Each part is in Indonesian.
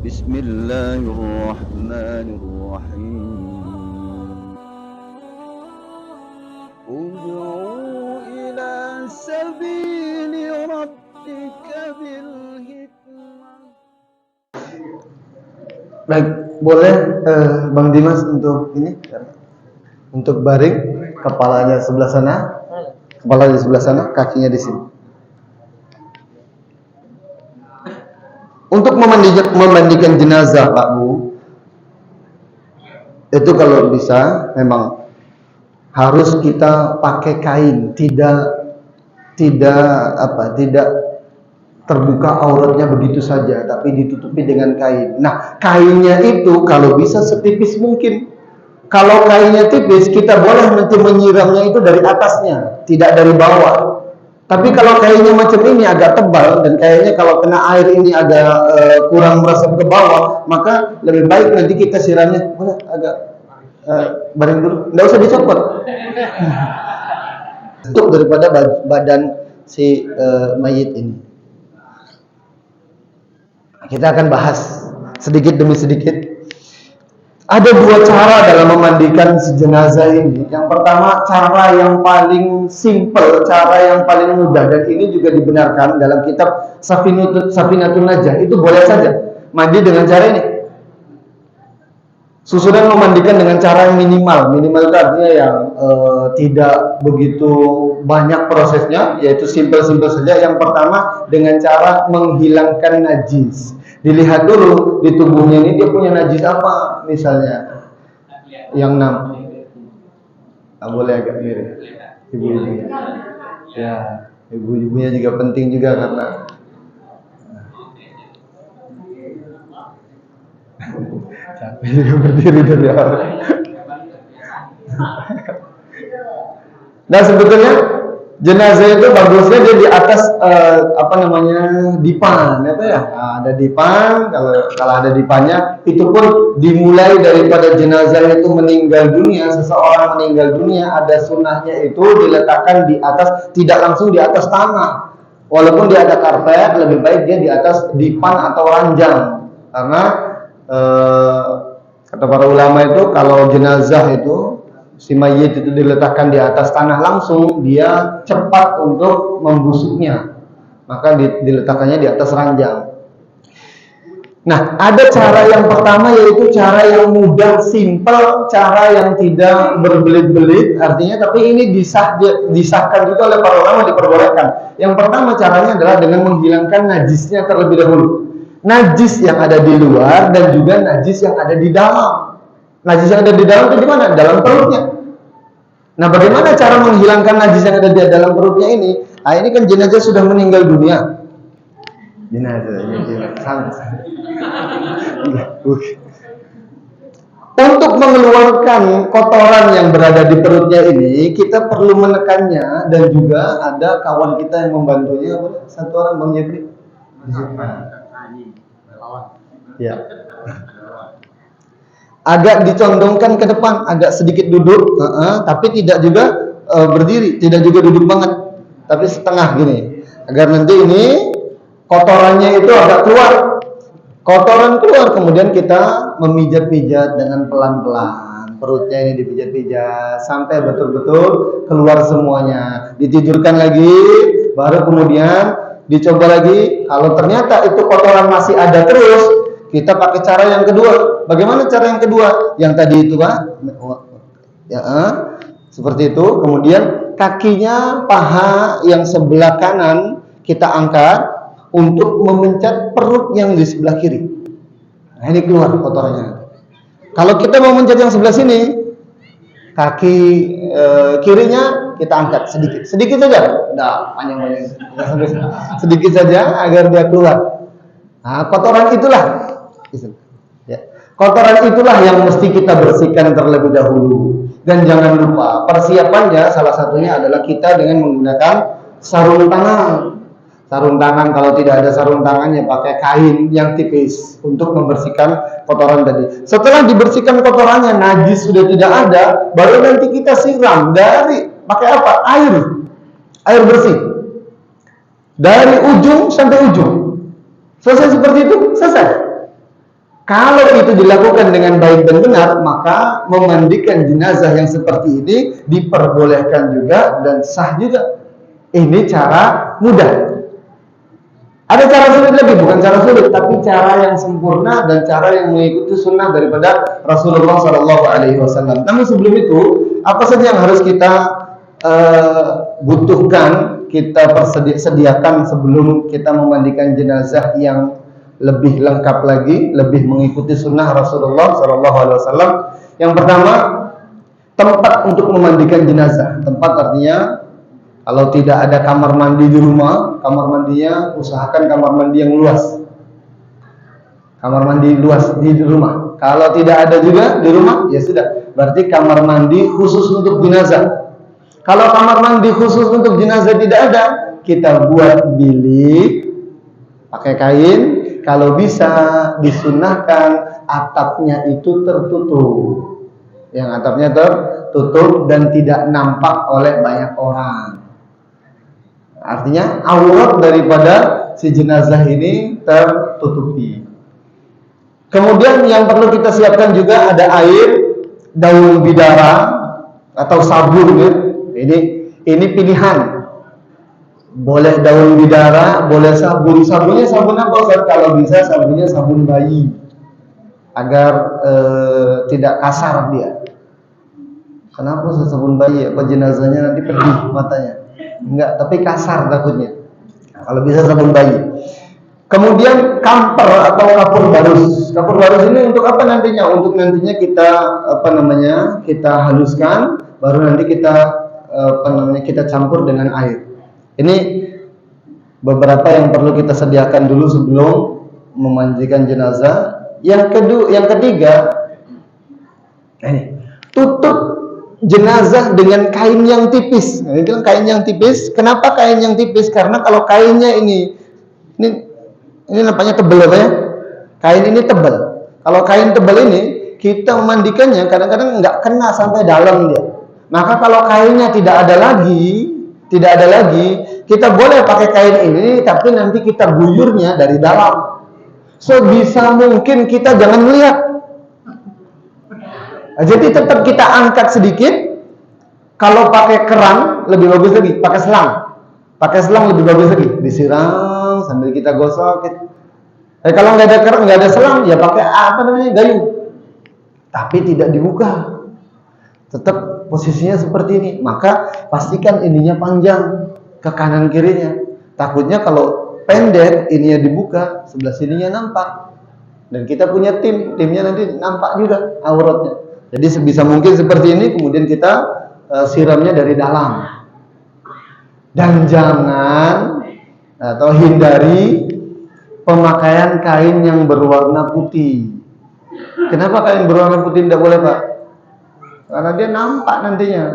Bismillahirrahmanirrahim. Ud'u ila sabili rabbika bil hikmah. Baik, boleh Bang Dimas untuk ini, untuk baring, kepalanya sebelah sana, kepalanya di sebelah sana, kakinya di sini. Untuk memandikan jenazah, Pak Bu, itu kalau bisa memang harus kita pakai kain, tidak terbuka auratnya begitu saja, tapi ditutupi dengan kain. Nah, kainnya itu kalau bisa setipis mungkin. Kalau kainnya tipis, kita boleh nanti menyiramnya itu dari atasnya, tidak dari bawah. Tapi kalau kainnya macam ini agak tebal dan kayaknya kalau kena air ini agak kurang merasap ke bawah, maka lebih baik nanti kita siramnya boleh agak baring dulu, nggak usah dicopot. Untuk daripada badan si mayit ini. Kita akan bahas sedikit demi sedikit. Ada dua cara dalam memandikan si jenazah ini. Yang pertama, cara yang paling simple, cara yang paling mudah, dan ini juga dibenarkan dalam kitab Safinatun Najah. Itu boleh saja mandi dengan cara ini. Susunan memandikan dengan cara yang minimal. Minimal itu artinya yang tidak begitu banyak prosesnya, yaitu simple-simple saja. Yang pertama dengan cara menghilangkan najis. Dilihat dulu di tubuhnya ini dia punya najis apa, misalnya yang 6. Boleh agak mirip ibu-ibunya. Ya, ibu-ibunya juga penting juga karena capek juga berdiri dari awal. Nah, sebetulnya jenazah itu bagusnya dia di atas dipan, ada dipan. Kalau ada dipannya, itu pun dimulai daripada jenazah itu meninggal dunia. Seseorang meninggal dunia, ada sunnahnya itu diletakkan di atas, tidak langsung di atas tanah. Walaupun dia ada karpet, lebih baik dia di atas dipan atau ranjang, karena kata para ulama itu kalau jenazah itu si mayit itu diletakkan di atas tanah langsung, dia cepat untuk membusuknya, maka diletakkannya di atas ranjang. Nah, ada cara yang pertama, yaitu cara yang mudah, simple, cara yang tidak berbelit-belit, artinya, tapi ini disahkan juga oleh para ulama, diperbolehkan. Yang pertama caranya adalah dengan menghilangkan najisnya terlebih dahulu. Najis yang ada di luar dan juga najis yang ada di dalam. Najis yang ada di dalam itu di mana? Dalam perutnya. Nah, bagaimana cara menghilangkan najis yang ada di dalam perutnya ini? Nah, ini kan jenazah sudah meninggal dunia. Untuk mengeluarkan kotoran yang berada di perutnya ini, kita perlu menekannya, dan juga ada kawan kita yang membantunya, satu orang, Bang Jepri. Ya. Agak dicondongkan ke depan, agak sedikit duduk, tapi tidak juga berdiri, tidak juga duduk banget, tapi setengah gini, agar nanti ini kotorannya itu agak keluar, kotoran keluar, kemudian kita memijat-pijat dengan pelan-pelan, perutnya ini dipijat-pijat sampai betul-betul keluar semuanya. Ditidurkan lagi, baru kemudian dicoba lagi. Kalau ternyata itu kotoran masih ada terus, kita pakai cara yang kedua. Bagaimana cara yang kedua? Yang tadi itu, Pak. Ya, seperti itu. Kemudian kakinya, paha yang sebelah kanan kita angkat untuk memencet perut yang di sebelah kiri. Nah, ini keluar kotorannya. Kalau kita mau mencet yang sebelah sini, kaki kirinya kita angkat sedikit saja. Nah, panjang-panjang. Sedikit saja agar dia keluar. Nah, kotoran itulah. Ya. Kotoran itulah yang mesti kita bersihkan terlebih dahulu. Dan jangan lupa, persiapannya salah satunya adalah kita dengan menggunakan sarung tangan. Sarung tangan, kalau tidak ada sarung tangannya pakai kain yang tipis untuk membersihkan kotoran tadi. Setelah dibersihkan kotorannya, najis sudah tidak ada, baru nanti kita siram dari pakai apa? Air bersih. Dari ujung sampai ujung. Selesai seperti itu, selesai. Kalau itu dilakukan dengan baik dan benar, maka memandikan jenazah yang seperti ini diperbolehkan juga dan sah juga. Ini cara mudah. Ada cara sulit lagi, bukan cara sulit, tapi cara yang sempurna dan cara yang mengikuti sunnah daripada Rasulullah SAW. Namun sebelum itu, apa saja yang harus kita butuhkan, kita sediakan sebelum kita memandikan jenazah yang lebih lengkap lagi, lebih mengikuti sunnah Rasulullah SAW. Yang pertama, tempat untuk memandikan jenazah. Tempat artinya, kalau tidak ada kamar mandi di rumah, kamar mandinya usahakan kamar mandi yang luas. Kamar mandi luas di rumah. Kalau tidak ada juga di rumah, ya sudah. Berarti kamar mandi khusus untuk jenazah. Kalau kamar mandi khusus untuk jenazah tidak ada, kita buat bilik pakai kain. Kalau bisa disunahkan atapnya itu tertutup. Yang atapnya tertutup dan tidak nampak oleh banyak orang. Artinya aurat daripada si jenazah ini tertutupi. Kemudian yang perlu kita siapkan juga ada air, daun bidara atau sabun ya. Ini pilihan. Boleh daun bidara, boleh sabun. Sabunnya sabun apa Ustaz? Kalau bisa sabunnya sabun bayi. Agar tidak kasar dia. Kenapa sabun bayi? Apa jenazahnya nanti pedih matanya? Enggak, tapi kasar takutnya. Kalau bisa sabun bayi. Kemudian kamper atau kapur barus. Kapur barus ini untuk apa nantinya? Untuk nantinya kita kita haluskan, baru nanti kita campur dengan air. Ini beberapa yang perlu kita sediakan dulu sebelum memandikan jenazah. Yang ketiga, tutup jenazah dengan kain yang tipis. Ini bilang kain yang tipis. Kenapa kain yang tipis? Karena kalau kainnya ini nampaknya tebal apa ya? Kain ini tebal. Kalau kain tebal ini kita memandikannya kadang-kadang nggak kena sampai dalam dia. Maka kalau kainnya tidak ada lagi, kita boleh pakai kain ini, tapi nanti kita guyurnya dari dalam. Sebisa mungkin kita jangan melihat. Jadi tetap kita angkat sedikit. Kalau pakai keran lebih bagus lagi, pakai selang lebih bagus lagi, disiram sambil kita gosok. Kalau nggak ada keran, nggak ada selang, ya pakai gayung, tapi tidak dibuka, tetap posisinya seperti ini. Maka pastikan ininya panjang ke kanan kirinya. Takutnya kalau pendek ininya dibuka, sebelah sininya nampak, dan kita punya timnya nanti nampak juga auratnya. Jadi sebisa mungkin seperti ini, kemudian kita siramnya dari dalam. Dan jangan atau hindari pemakaian kain yang berwarna putih. Kenapa kain berwarna putih tidak boleh, Pak? Karena dia nampak nantinya.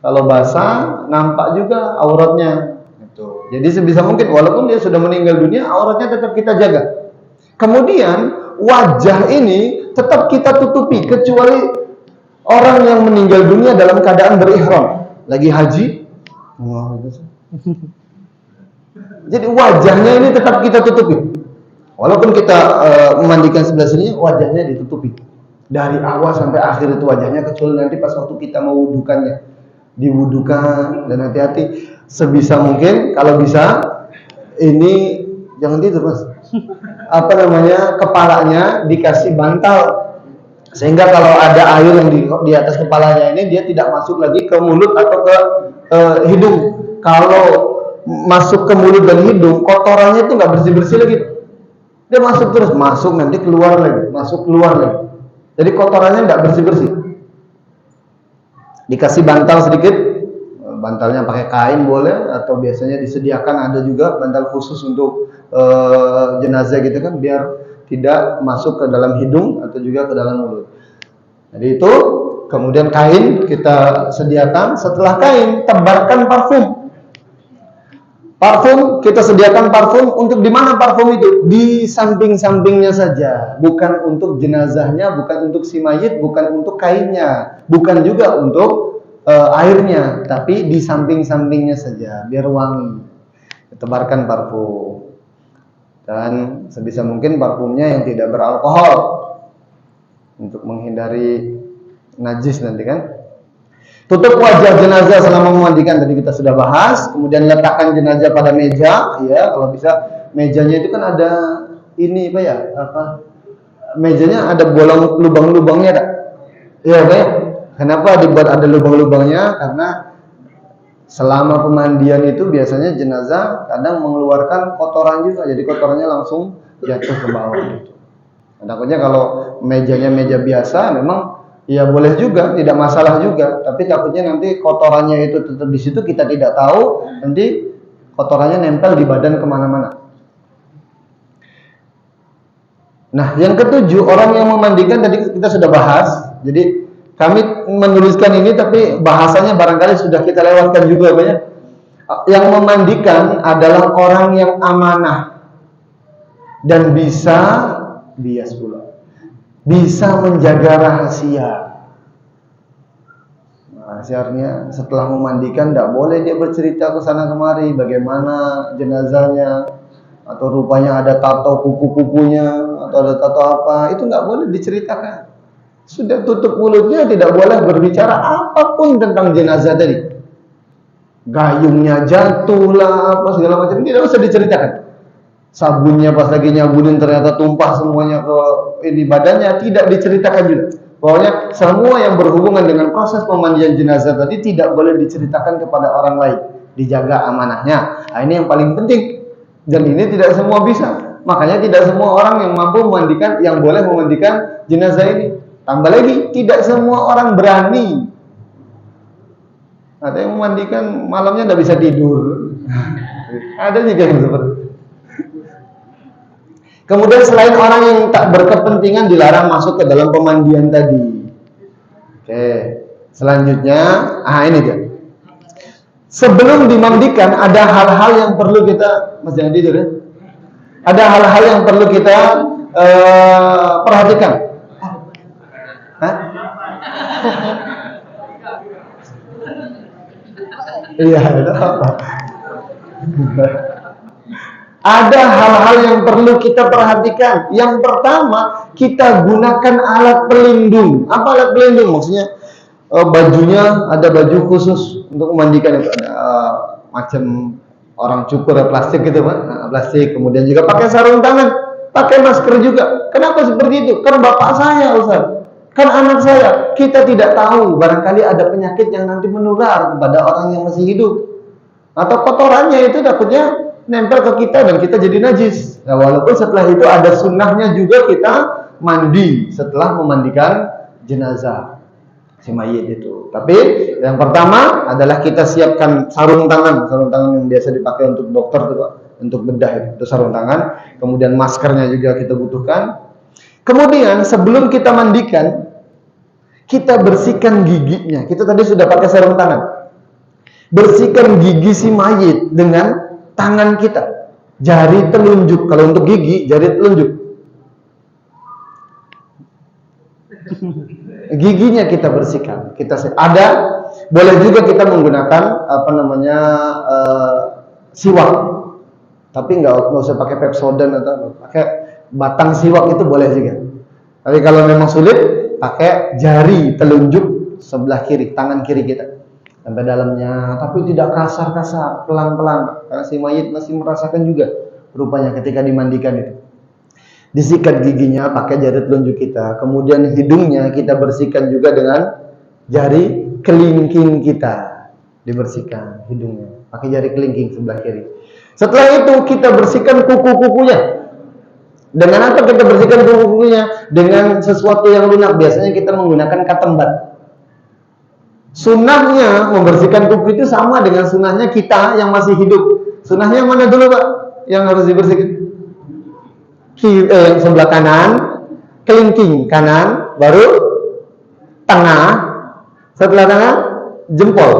Kalau basah, nampak juga auratnya. Jadi sebisa mungkin, walaupun dia sudah meninggal dunia, auratnya tetap kita jaga. Kemudian wajah ini tetap kita tutupi, kecuali orang yang meninggal dunia dalam keadaan berihram, lagi haji. Jadi wajahnya ini tetap kita tutupi. Walaupun kita memandikan sebelah sini, wajahnya ditutupi. Dari awal sampai akhir itu wajahnya, kecuali nanti pas waktu kita mau wudukannya. Diwudukan, dan hati-hati. Sebisa mungkin, kalau bisa, ini jangan tidur Mas. Kepalanya dikasih bantal. Sehingga kalau ada air yang di atas kepalanya ini, dia tidak masuk lagi ke mulut atau ke hidung. Kalau masuk ke mulut dan hidung, kotorannya itu nggak bersih-bersih lagi. Dia masuk terus, masuk nanti keluar lagi, masuk keluar lagi. Jadi kotorannya nggak bersih-bersih. Dikasih bantal sedikit, bantalnya pakai kain boleh, atau biasanya disediakan ada juga bantal khusus untuk jenazah gitu kan, biar tidak masuk ke dalam hidung atau juga ke dalam mulut. Jadi itu, kemudian kain kita sediakan. Setelah kain, tebarkan parfum. Parfum, kita sediakan parfum. Untuk di mana parfum itu? Di samping-sampingnya saja. Bukan untuk jenazahnya, bukan untuk si mayit, bukan untuk kainnya, bukan juga untuk airnya, tapi di samping-sampingnya saja, biar wangi. Tebarkan parfum. Dan sebisa mungkin parfumnya yang tidak beralkohol. untuk menghindari najis nanti kan. Tutup wajah jenazah selama memandikan, tadi kita sudah bahas. Kemudian letakkan jenazah pada meja, ya kalau bisa. Mejanya itu kan ada ini apa ya? Mejanya ada bolong lubang-lubangnya, tak? Iya, Pak. Kenapa dibuat ada lubang-lubangnya? Karena selama pemandian itu biasanya jenazah kadang mengeluarkan kotoran juga, jadi kotorannya langsung jatuh ke bawah gitu. Takutnya kalau mejanya meja biasa, memang ya boleh juga, tidak masalah juga. Tapi takutnya nanti kotorannya itu tetap di situ, kita tidak tahu, nanti kotorannya nempel di badan kemana-mana. Nah, yang ketujuh, orang yang memandikan tadi kita sudah bahas. Jadi kami menuliskan ini, tapi bahasanya barangkali sudah kita lewatkan juga banyak. Yang memandikan adalah orang yang amanah dan bisa bias pula, bisa menjaga rahasia. Rahasianya setelah memandikan tidak boleh dia bercerita ke sana kemari bagaimana jenazahnya, atau rupanya ada tato kuku-kukunya, atau ada tato apa, itu nggak boleh diceritakan. Sudah tutup mulutnya, tidak boleh berbicara apapun tentang jenazah tadi. Gayungnya jatuh lah, apa segala macam, tidak usah diceritakan. Sabunnya pas lagi nyabunin ternyata tumpah semuanya ke ini badannya, tidak diceritakan juga. Pokoknya semua yang berhubungan dengan proses pemandian jenazah tadi tidak boleh diceritakan kepada orang lain. Dijaga amanahnya. Nah, ini yang paling penting. Dan ini tidak semua bisa. Makanya tidak semua orang yang mampu memandikan, yang boleh memandikan jenazah ini. Tambah lagi, tidak semua orang berani. Ada yang memandikan malamnya tidak bisa tidur. Ada juga yang seperti itu. Kemudian selain orang yang tak berkepentingan dilarang masuk ke dalam pemandian tadi. Oke, selanjutnya, ini dia. Sebelum dimandikan ada hal-hal yang perlu kita, Mas jangan tidur ya. Ada hal-hal yang perlu kita perhatikan. Hah? Iya, itu apa? Ada hal-hal yang perlu kita perhatikan. Yang pertama, kita gunakan alat pelindung. Apa alat pelindung? Maksudnya bajunya ada baju khusus untuk memandikan itu. Ada macam orang cukur plastik gitu, Pak. Nah, plastik. Kemudian juga pakai sarung tangan, pakai masker juga. Kenapa seperti itu? Kan bapak saya, Ustaz. Kan anak saya. Kita tidak tahu, barangkali ada penyakit yang nanti menular kepada orang yang masih hidup. Atau kotorannya itu takutnya nempel ke kita dan kita jadi najis. Nah, walaupun setelah itu ada sunnahnya juga kita mandi setelah memandikan jenazah si mayit itu. Tapi yang pertama adalah kita siapkan sarung tangan yang biasa dipakai untuk dokter itu, Pak, untuk bedah itu sarung tangan. Kemudian maskernya juga kita butuhkan. Kemudian sebelum kita mandikan, kita bersihkan giginya. Kita tadi sudah pakai sarung tangan. Bersihkan gigi si mayit dengan tangan kita, jari telunjuk. Kalau untuk gigi, jari telunjuk. Giginya kita bersihkan. Boleh juga kita menggunakan siwak. Tapi nggak usah pakai Pepsodent atau pakai batang siwak, itu boleh juga. Tapi kalau memang sulit, pakai jari telunjuk sebelah kiri, tangan kiri kita. Sampai dalamnya, tapi tidak kasar-kasar, pelan-pelan, karena si mayit masih merasakan juga rupanya ketika dimandikan itu. Disikat giginya pakai jari telunjuk kita, kemudian hidungnya kita bersihkan juga dengan jari kelingking kita, dibersihkan hidungnya pakai jari kelingking sebelah kiri. Setelah itu kita bersihkan kuku-kukunya. Dengan apa kita bersihkan kuku-kukunya? Dengan sesuatu yang lunak. Biasanya kita menggunakan cotton bud. Sunnahnya membersihkan kuku itu sama dengan sunnahnya kita yang masih hidup. Sunnahnya yang mana dulu, Pak? Yang harus dibersihkan? Yang sebelah kanan, kelingking kanan, baru tengah, setelah tengah jempol,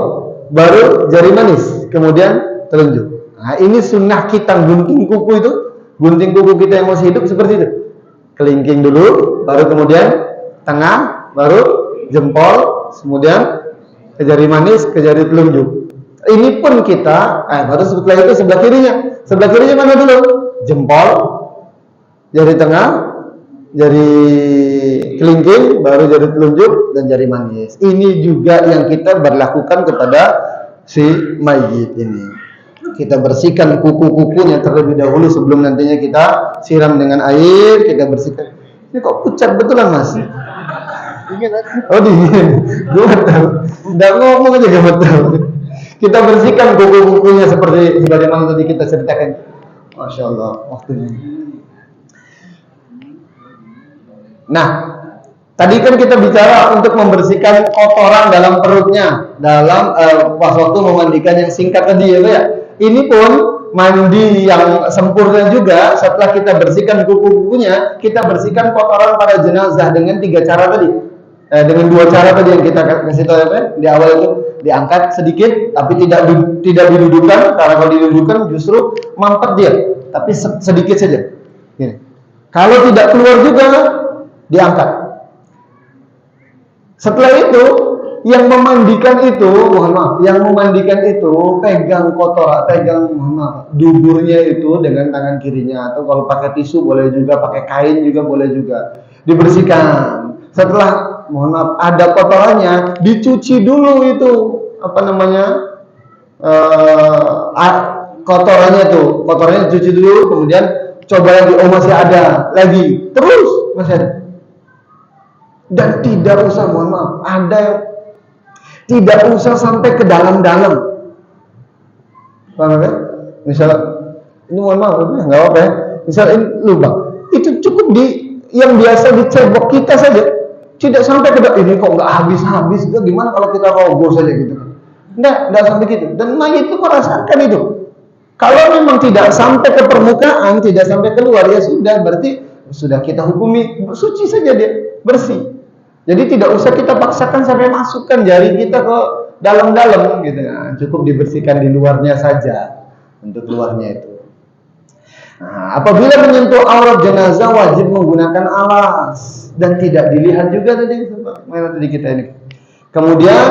baru jari manis, kemudian telunjuk. Nah, ini sunnah kita gunting kuku itu. Gunting kuku kita yang masih hidup seperti itu. Kelingking dulu, baru kemudian tengah, baru jempol, kemudian ke jari manis, ke jari telunjuk. Ini pun kita, baru setelah itu sebelah kirinya. Sebelah kirinya mana dulu? Jempol, jari tengah, jari kelingking, baru jari telunjuk dan jari manis. Ini juga yang kita berlakukan kepada si mayit ini. Kita bersihkan kuku-kukunya terlebih dahulu sebelum nantinya kita siram dengan air. Kita bersihkan. Ini kok pucat betulan mas? Dingin kan? Oh dingin. Gue betul. Nggak ngomong aja gak betul. Kita bersihkan kuku-kukunya seperti sebagaimana tadi kita ceritakan. Masya Allah waktunya. Nah, tadi kan kita bicara untuk membersihkan kotoran dalam perutnya dalam pas waktu memandikan yang singkat tadi ya Pak ya. Ini pun mandi yang sempurna juga setelah kita bersihkan kuku-kukunya, kita bersihkan kotoran pada jenazah dengan 3 cara tadi. Dengan 2 cara tadi yang kita kasih tahu ya Pak. Di awal itu diangkat sedikit tapi tidak didudukkan, karena kalau didudukkan justru mampet dia, tapi sedikit saja. Gini. Kalau tidak keluar juga diangkat. Setelah itu yang memandikan itu, yang memandikan itu pegang duburnya itu dengan tangan kirinya, atau kalau pakai tisu boleh juga, pakai kain juga boleh juga, dibersihkan. Setelah ada kotorannya, dicuci dulu itu kotorannya dicuci dulu, kemudian coba lagi, oh masih ada lagi, terus masih ada. Dan tidak usah, tidak usah sampai ke dalam-dalam. Paham ya? Misal ini nggak apa ya. Misal ini lubang, itu cukup yang biasa dicebok kita saja, tidak sampai ke dalam. Ini kok nggak habis-habis, itu gimana kalau kita rogoh saja gitu? Nggak sampai gitu. Dan mayit itu merasakan itu. Kalau memang tidak sampai ke permukaan, tidak sampai keluar, ya sudah, berarti sudah kita hukumi suci saja dia, bersih. Jadi tidak usah kita paksakan sampai masukkan jari kita ke dalam-dalam gitu. Nah, cukup dibersihkan di luarnya saja, untuk luarnya itu. Nah, apabila menyentuh aurat jenazah wajib menggunakan alas dan tidak dilihat juga tadi kita ini. Kemudian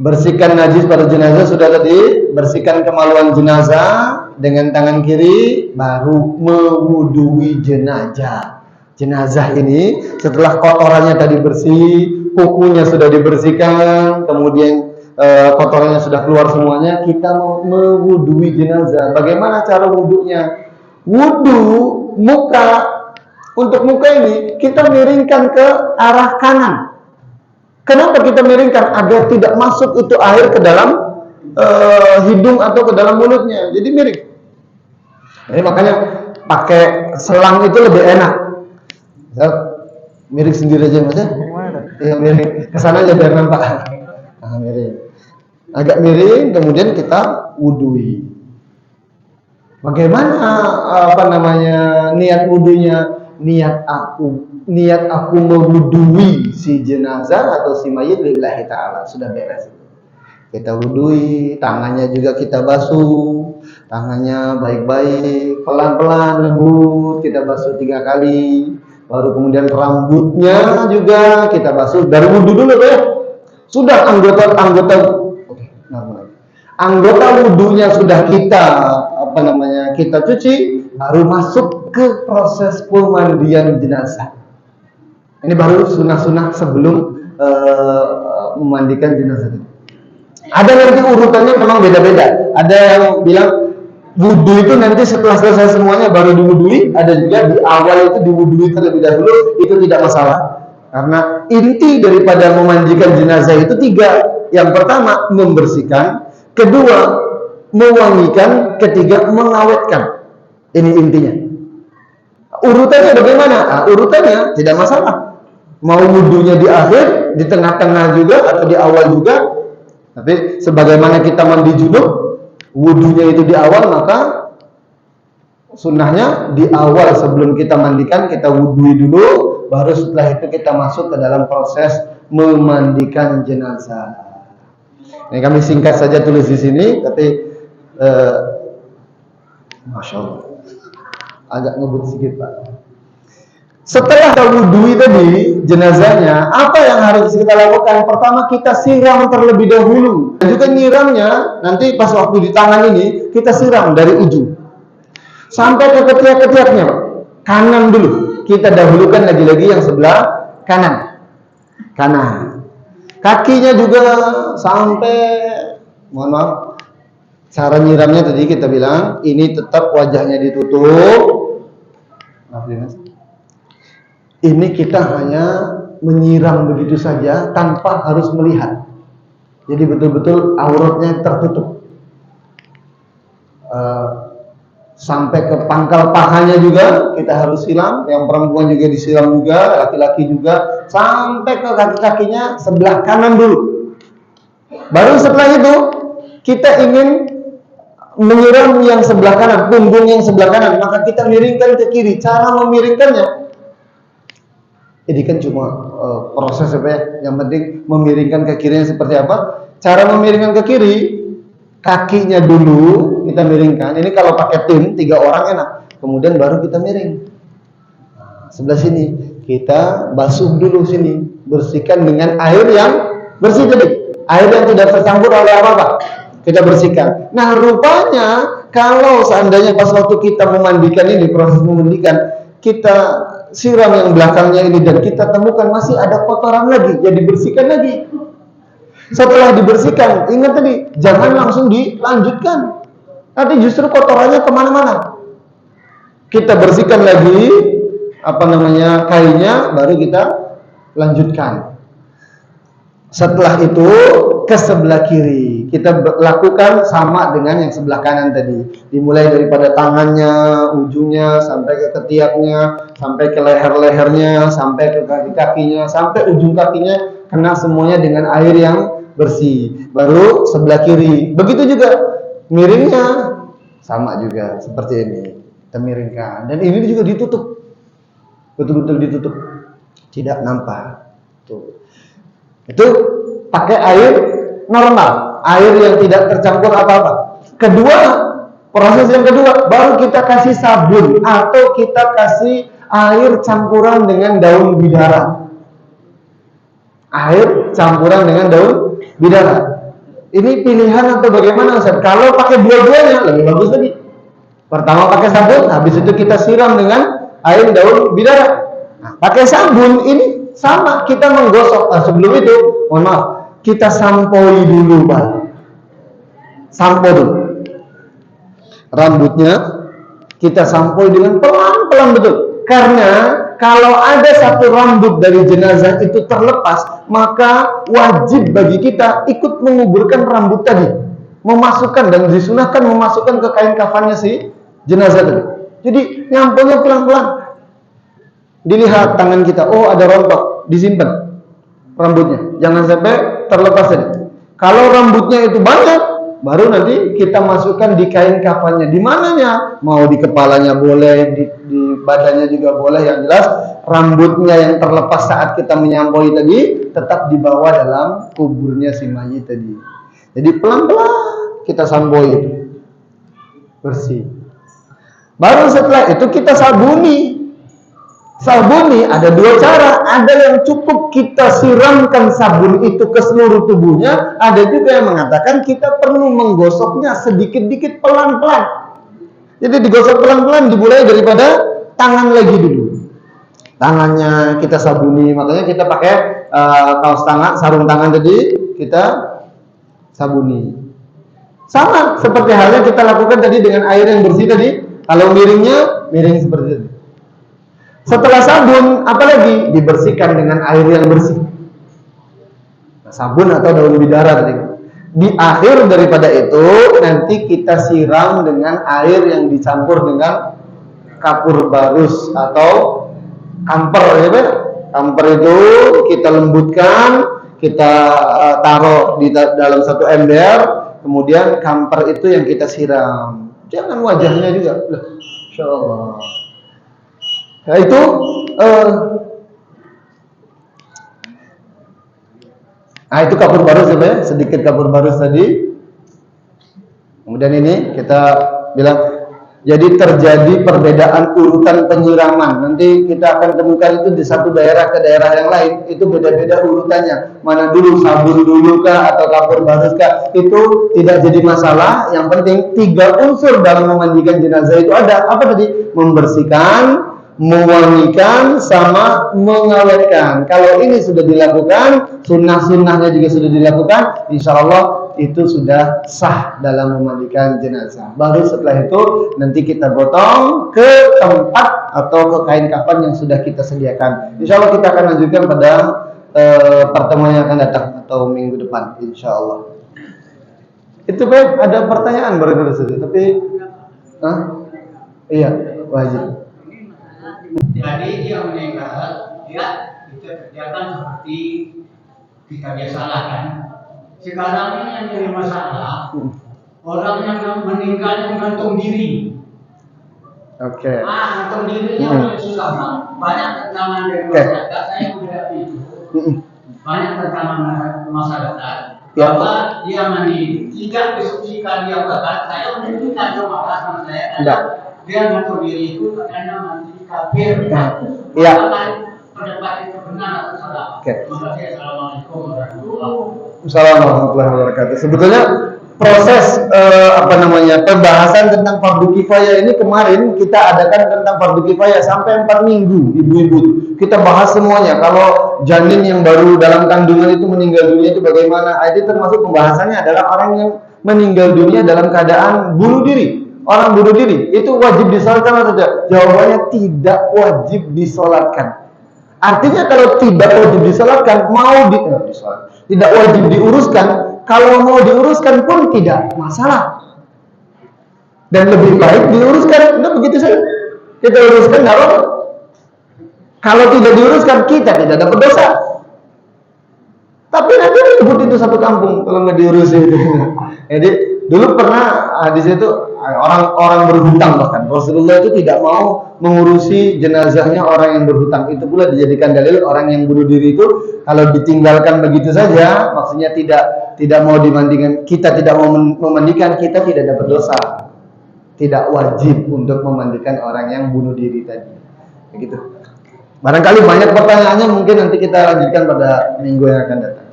bersihkan najis pada jenazah sudah tadi, bersihkan kemaluan jenazah dengan tangan kiri, baru mewudui jenazah. Jenazah ini setelah kotorannya tadi bersih, kukunya sudah dibersihkan, kemudian kotorannya sudah keluar semuanya, kita mau mewudui jenazah. Bagaimana cara wudhunya? Wudhu muka, untuk muka ini kita miringkan ke arah kanan. Kenapa kita miringkan? Agar tidak masuk itu air ke dalam hidung atau ke dalam mulutnya. Jadi miring. Jadi makanya pakai selang itu lebih enak. Miring sendiri aja mas ya? Iya miring. Kesana aja biar nampak. Nah, miring. Agak miring, kemudian kita wudhui. Bagaimana niat wudhunya? Niat aku mewudhui si jenazah atau si mayit lillahi ta'ala, sudah beres. Kita wudhui, tangannya juga kita basuh, tangannya baik-baik, pelan-pelan, lembut, kita basuh 3 kali. Baru kemudian rambutnya juga kita basuh dari wudhu dulu ya. Sudah anggota wudhunya sudah kita cuci, baru masuk ke proses pemandian jenazah. Ini baru sunnah-sunnah sebelum memandikan jenazah. Ada nanti urutannya memang beda-beda. Ada yang bilang wudhu itu nanti setelah selesai semuanya baru diwudhui. Ada juga di awal itu diwudhui terlebih dahulu. Itu tidak masalah, karena inti daripada memandikan jenazah itu 3. Yang pertama membersihkan, kedua mewangikan, ketiga mengawetkan. Ini intinya. Urutannya bagaimana? Nah, urutannya tidak masalah. Mau wudhunya di akhir, di tengah-tengah juga, atau di awal juga. Tapi sebagaimana kita mandi junub, wudhunya itu di awal, maka sunnahnya di awal sebelum kita mandikan kita wudhui dulu, baru setelah itu kita masuk ke dalam proses memandikan jenazah. Ini kami singkat saja tulis di sini, tapi masya Allah, agak ngebut sedikit Pak. Setelah kita wudhui tadi jenazahnya, apa yang harus kita lakukan? Pertama kita siram terlebih dahulu. Dan juga nyiramnya nanti pas waktu di tangan ini kita siram dari ujung sampai ke ketiak-ketiaknya Pak. Kanan dulu. kita dahulukan lagi-lagi yang sebelah kanan. Kakinya juga sampai, mohon maaf, cara nyiramnya tadi kita bilang, ini tetap wajahnya ditutup. Maaf ya, Mas. Ini kita hanya menyiram begitu saja tanpa harus melihat. Jadi betul-betul auratnya tertutup. Sampai ke pangkal pahanya juga kita harus siram. Yang perempuan juga disiram juga, laki-laki juga, sampai ke kaki-kakinya sebelah kanan dulu. Baru setelah itu kita ingin menyiram yang sebelah kanan, punggung yang sebelah kanan, maka kita miringkan ke kiri. Cara memiringkannya, ini kan cuma proses apa ya? Yang penting memiringkan ke kirinya seperti apa? Cara memiringkan ke kiri, kakinya dulu kita miringkan. Ini kalau pakai tim 3 orang enak. Kemudian baru kita miring. Nah, sebelah sini kita basuh dulu sini, bersihkan dengan air yang bersih tadi. Air yang tidak tercampur oleh apa-apa. Kita bersihkan. Nah, rupanya kalau seandainya pas waktu kita memandikan ini, proses memandikan, kita siram yang belakangnya ini dan kita temukan masih ada kotoran lagi, ya dibersihkan lagi. Setelah dibersihkan, ingat tadi, jangan langsung dilanjutkan. Nanti justru kotorannya kemana-mana. Kita bersihkan lagi, kainnya, baru kita lanjutkan. Setelah itu ke sebelah kiri, kita lakukan sama dengan yang sebelah kanan tadi. Dimulai daripada tangannya, ujungnya, sampai ke ketiaknya, sampai ke leher-lehernya, sampai ke kaki-kakinya, sampai ujung kakinya, kena semuanya dengan air yang bersih. Baru sebelah kiri. Begitu juga miringnya, sama juga seperti ini. Kita miringkan. Dan ini juga ditutup. Betul-betul ditutup. Tidak nampak. Tuh. Itu pakai air normal, air yang tidak tercampur apa-apa. Kedua, proses yang kedua, baru kita kasih sabun atau kita kasih air campuran dengan daun bidara. Air campuran dengan daun bidara. Ini pilihan atau bagaimana, Ustaz? Kalau pakai dua-duanya lebih bagus lagi. Pertama pakai sabun, habis itu kita siram dengan air daun bidara. Nah, pakai sabun ini sama, kita menggosok. Sebelum itu, mohon maaf, kita sampoi dulu, Pak. Sampo dulu. Rambutnya kita sampoi dengan pelan-pelan betul. Karena kalau ada satu rambut dari jenazah itu terlepas, maka wajib bagi kita ikut menguburkan rambut tadi. Memasukkan dan disunahkan memasukkan ke kain kafannya si jenazah tadi. Jadi nyamponya pelan-pelan. Dilihat tangan kita, oh ada rontok, disimpan rambutnya, jangan sampai terlepas tadi. Kalau rambutnya itu banyak, baru nanti kita masukkan di kain kafannya. Di mananya? Mau di kepalanya boleh, di badannya juga boleh. Yang jelas rambutnya yang terlepas saat kita menyampoi tadi tetap dibawa dalam kuburnya si mayit tadi. Jadi pelan-pelan kita sampoi, bersih. Baru setelah itu kita sabuni. Sabuni ada dua cara. Ada yang cukup kita siramkan sabun itu ke seluruh tubuhnya. Ada juga yang mengatakan kita perlu menggosoknya sedikit-sedikit pelan-pelan. Jadi digosok pelan-pelan, dimulai daripada tangan lagi dulu. Tangannya kita sabuni. Makanya kita pakai kaos tangan, sarung tangan tadi kita sabuni. Sama seperti halnya kita lakukan tadi dengan air yang bersih tadi. Kalau miringnya, miring seperti itu. Setelah sabun, apalagi dibersihkan dengan air yang bersih. Nah, sabun atau daun bidara tadi. Di akhir daripada itu, nanti kita siram dengan air yang dicampur dengan kapur barus atau kamper, ya Pak. Kamper itu kita lembutkan, kita taruh di dalam satu ember, kemudian kamper itu yang kita siram. Jangan wajahnya juga. Insya Allah. Nah itu itu kapur barus ya, sedikit kapur barus tadi. Kemudian ini kita bilang, jadi terjadi perbedaan urutan penyiraman. Nanti kita akan temukan itu di satu daerah ke daerah yang lain, itu beda-beda urutannya. Mana dulu, sabun dulu kah atau kapur barus kah? Itu tidak jadi masalah. Yang penting 3 unsur dalam memandikan jenazah itu ada. Apa tadi? Membersihkan, mewangikan sama mengawetkan. Kalau ini sudah dilakukan, sunnah-sunnahnya juga sudah dilakukan, insya Allah itu sudah sah dalam memandikan jenazah. Baru setelah itu nanti kita gotong ke tempat atau ke kain kafan yang sudah kita sediakan. Insya Allah kita akan lanjutkan pada pertemuan yang akan datang atau minggu depan, insya Allah. Itu baik, ada pertanyaan barangkali saja, tapi iya, wajib. Jadi dia meninggal, dia kita kerjakan seperti kita biasa lakukan. Sekarang ini yang jadi masalah, orang yang meninggal yang gantung diri. Oke. Gantung dirinya susah, banyak tekanan dari masyarakat. Saya melihat itu. Banyak tekanan masyarakat. Bahwa dia mandi, tidak disucikan dia bakal. Saya menunjukkan cuma alasan saya. Dia gantung diri itu karena mandi kafir. Iya. Pendapat itu benar atau salah? Oke. Assalamualaikum warahmatullahi wabarakatuh. Assalamualaikum warahmatullahi wabarakatuh. Sebetulnya proses pembahasan tentang fardu kifayah ini kemarin kita adakan tentang fardu kifayah sampai 4 minggu, ibu-ibu. Kita bahas semuanya. Kalau janin yang baru dalam kandungan itu meninggal dunia itu bagaimana? Itu termasuk pembahasannya adalah orang yang meninggal dunia dalam keadaan bunuh diri. Orang bunuh diri itu wajib disolatkan atau tidak? Jawabannya tidak wajib disolatkan. Artinya kalau tidak wajib disolatkan, tidak wajib diuruskan. Kalau mau diuruskan pun tidak masalah. Dan lebih baik diuruskan. Udah begitu saja. Kita uruskan nggak apa-apa. Kalau tidak diuruskan, kita tidak dapat dosa. Tapi nanti ribut itu satu kampung kalau nggak diurusin. Jadi dulu pernah di situ orang berhutang, bahkan Rasulullah itu tidak mau mengurusi jenazahnya orang yang berhutang. Itu pula dijadikan dalil orang yang bunuh diri itu kalau ditinggalkan begitu saja, maksudnya tidak mau dimandikan, kita tidak mau memandikan, kita tidak dapat dosa. Tidak wajib untuk memandikan orang yang bunuh diri tadi. Begitu. Barangkali banyak pertanyaannya, mungkin nanti kita lanjutkan pada minggu yang akan datang.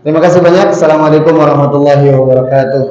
Terima kasih banyak. Assalamualaikum warahmatullahi wabarakatuh.